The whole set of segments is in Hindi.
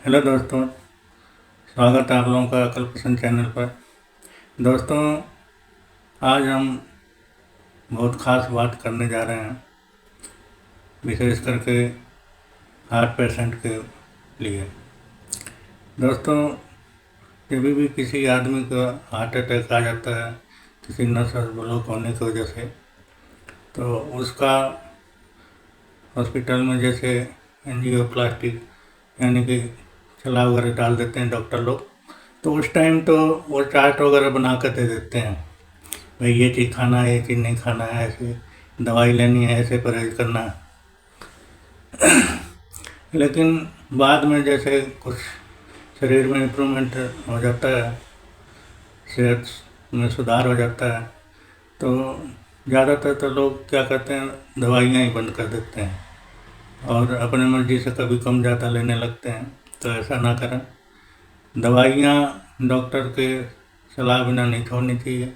हेलो दोस्तों, स्वागत है आप लोगों का कल्पसंत चैनल पर। दोस्तों, आज हम बहुत ख़ास बात करने जा रहे हैं, विशेष करके हार्ट पेशेंट के लिए। दोस्तों, जब भी किसी आदमी को हार्ट अटैक आ जाता है किसी नस ब्लॉक होने की वजह से, तो उसका हॉस्पिटल में जैसे एंजियोप्लास्टिक यानी कि छलावा वगैरह डाल देते हैं डॉक्टर लोग। तो उस टाइम तो वो चार्ट वगैरह बना कर दे देते हैं, भाई ये चीज़ खाना है, ये चीज़ नहीं खाना है, ऐसे दवाई लेनी है, ऐसे परहेज करना है। लेकिन बाद में जैसे कुछ शरीर में इम्प्रूवमेंट हो जाता है, सेहत में सुधार हो जाता है, तो ज़्यादातर तो लोग क्या करते हैं, दवाइयाँ ही बंद कर देते हैं और अपने मर्जी से कभी कम ज़्यादा लेने लगते हैं। तो ऐसा ना करें, दवाइयाँ डॉक्टर के सलाह बिना नहीं छोड़नी चाहिए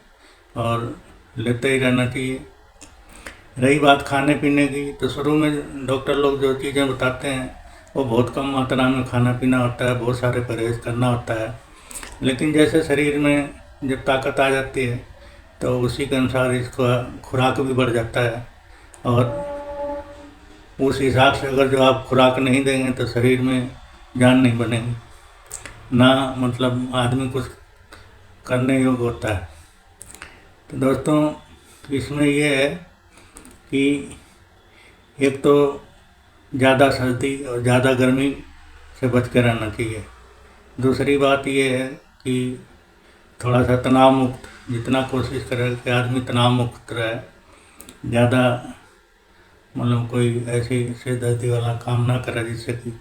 और लेते ही रहना चाहिए। रही बात खाने पीने की, तो शुरू में डॉक्टर लोग जो चीज़ें बताते हैं वो बहुत कम मात्रा में खाना पीना होता है, बहुत सारे परहेज करना होता है। लेकिन जैसे शरीर में जब ताकत आ जाती है तो उसी के अनुसार इसका खुराक भी बढ़ जाता है, और उस हिसाब से अगर जो आप खुराक नहीं देंगे तो शरीर में जान नहीं बनेगी, ना मतलब आदमी कुछ करने योग्य होता है। तो दोस्तों, इसमें ये है कि एक तो ज़्यादा सर्दी और ज़्यादा गर्मी से बच के रहना चाहिए। दूसरी बात ये है कि थोड़ा सा तनाव मुक्त, जितना कोशिश करे कि आदमी तनाव मुक्त रहे, ज़्यादा मतलब कोई ऐसी सिरदर्दी वाला काम ना करे जिससे कि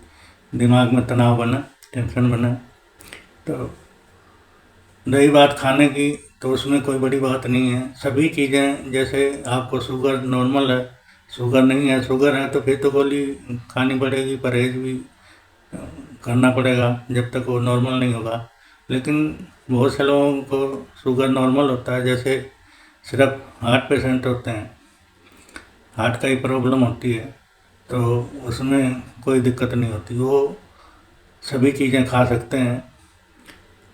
दिमाग में तनाव बने, टेंशन बने। तो रही बात खाने की, तो उसमें कोई बड़ी बात नहीं है। सभी चीज़ें, जैसे आपको शुगर नॉर्मल है, शुगर नहीं है, शुगर है तो फिर तो गोली खानी पड़ेगी, परहेज भी करना पड़ेगा जब तक वो नॉर्मल नहीं होगा। लेकिन बहुत से लोगों को शुगर नॉर्मल होता है, जैसे सिर्फ हार्ट पेशेंट होते हैं, हार्ट का ही प्रॉब्लम होती है, तो उसमें कोई दिक्कत नहीं होती, वो सभी चीज़ें खा सकते हैं।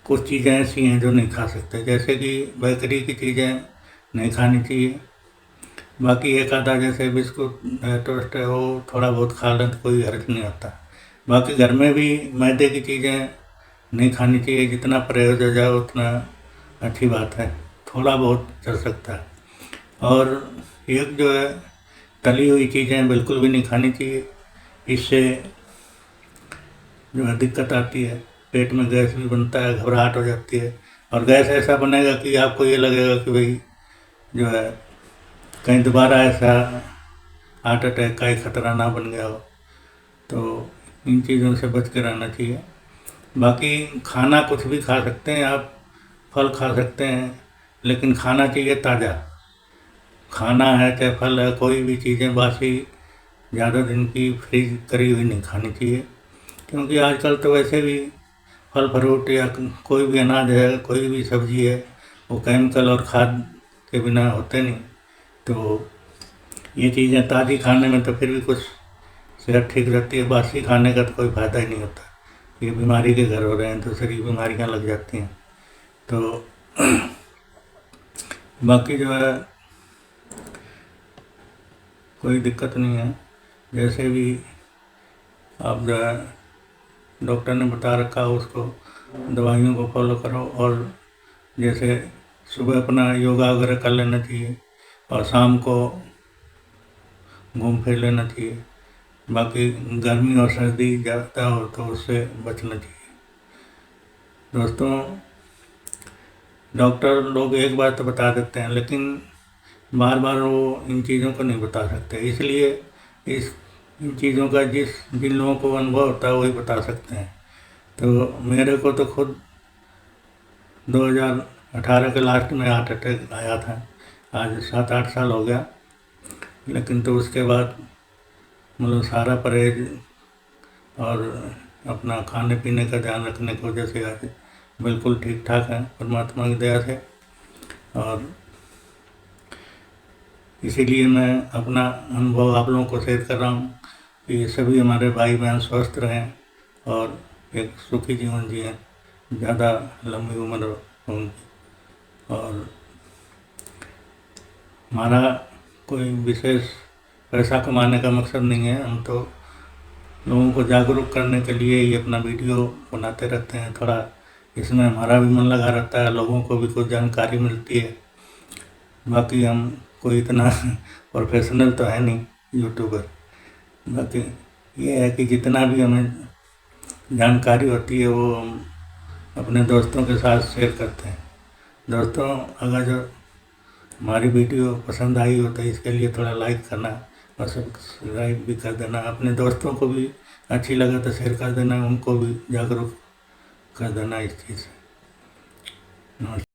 कुछ चीज़ें ऐसी हैं जो नहीं खा सकते, जैसे कि बेकरी की चीज़ें नहीं खानी चाहिए। बाकी एक आधा जैसे बिस्कुट है, टोस्ट है, वो थोड़ा बहुत खा लें तो कोई हर्ज नहीं होता। बाकी घर में भी मैदे की चीज़ें नहीं खानी चाहिए, जितना परहेज हो जाए उतना अच्छी बात है, थोड़ा बहुत चल सकता है। और एक जो है, तली हुई चीज़ें बिल्कुल भी नहीं खानी चाहिए, इससे जो है दिक्कत आती है, पेट में गैस भी बनता है, घबराहट हो जाती है, और गैस ऐसा बनेगा कि आपको ये लगेगा कि भाई जो है कहीं दोबारा ऐसा हार्ट अटैक का ही खतरा ना बन गया हो। तो इन चीज़ों से बच के रहना चाहिए। बाकी खाना कुछ भी खा सकते हैं आप, फल खा सकते हैं, लेकिन खाना चाहिए ताज़ा। खाना है चाहे फल है, कोई भी चीज़ें बासी ज़्यादा दिन की फ्रीज करी हुई नहीं खानी चाहिए, क्योंकि आजकल तो वैसे भी फल फ्रूट या कोई भी अनाज है, कोई भी सब्जी है, वो केमिकल और खाद के बिना होते नहीं। तो ये चीज़ें ताज़ी खाने में तो फिर भी कुछ सेहत ठीक रहती है, बासी खाने का तो कोई फ़ायदा ही नहीं होता। ये बीमारी के घर हो रहे हैं, दूसरी बीमारियां लग जाती हैं। तो बाकी जो है कोई दिक्कत नहीं है, जैसे भी आप जो है डॉक्टर ने बता रखा हो उसको दवाइयों को फॉलो करो, और जैसे सुबह अपना योगा वगैरह कर लेना चाहिए और शाम को घूम फिर लेना चाहिए। बाकी गर्मी और सर्दी ज़्यादा हो तो उससे बचना चाहिए। दोस्तों, डॉक्टर लोग एक बार तो बता देते हैं, लेकिन बार बार वो इन चीज़ों को नहीं बता सकते, इसलिए इस इन चीज़ों का जिन लोगों को अनुभव होता है वही बता सकते हैं। तो मेरे को तो खुद 2018 के लास्ट में हार्ट अटैक आया था, आज 7-8 साल हो गया। लेकिन तो उसके बाद मतलब सारा परहेज और अपना खाने पीने का ध्यान रखने की वजह से आज बिल्कुल ठीक ठाक है, परमात्मा की दया से। और इसीलिए मैं अपना अनुभव आप लोगों को शेयर कर रहा हूँ कि सभी हमारे भाई बहन स्वस्थ रहें और एक सुखी जीवन जिएं, ज़्यादा लंबी उम्र हो उनकी। और हमारा कोई विशेष पैसा कमाने का मकसद नहीं है, हम तो लोगों को जागरूक करने के लिए ही अपना वीडियो बनाते रहते हैं। थोड़ा इसमें हमारा भी मन लगा रहता है, लोगों को भी कुछ जानकारी मिलती है। बाकी हम कोई इतना प्रोफेशनल तो है नहीं यूट्यूबर। बाकी ये है कि जितना भी हमें जानकारी होती है वो हम अपने दोस्तों के साथ शेयर करते हैं। दोस्तों, अगर जो हमारी वीडियो पसंद आई हो तो इसके लिए थोड़ा लाइक करना और सब्सक्राइब भी कर देना। अपने दोस्तों को भी अच्छी लगे तो शेयर कर देना, उनको भी जागरूक कर देना इस चीज़ से। नमस्कार।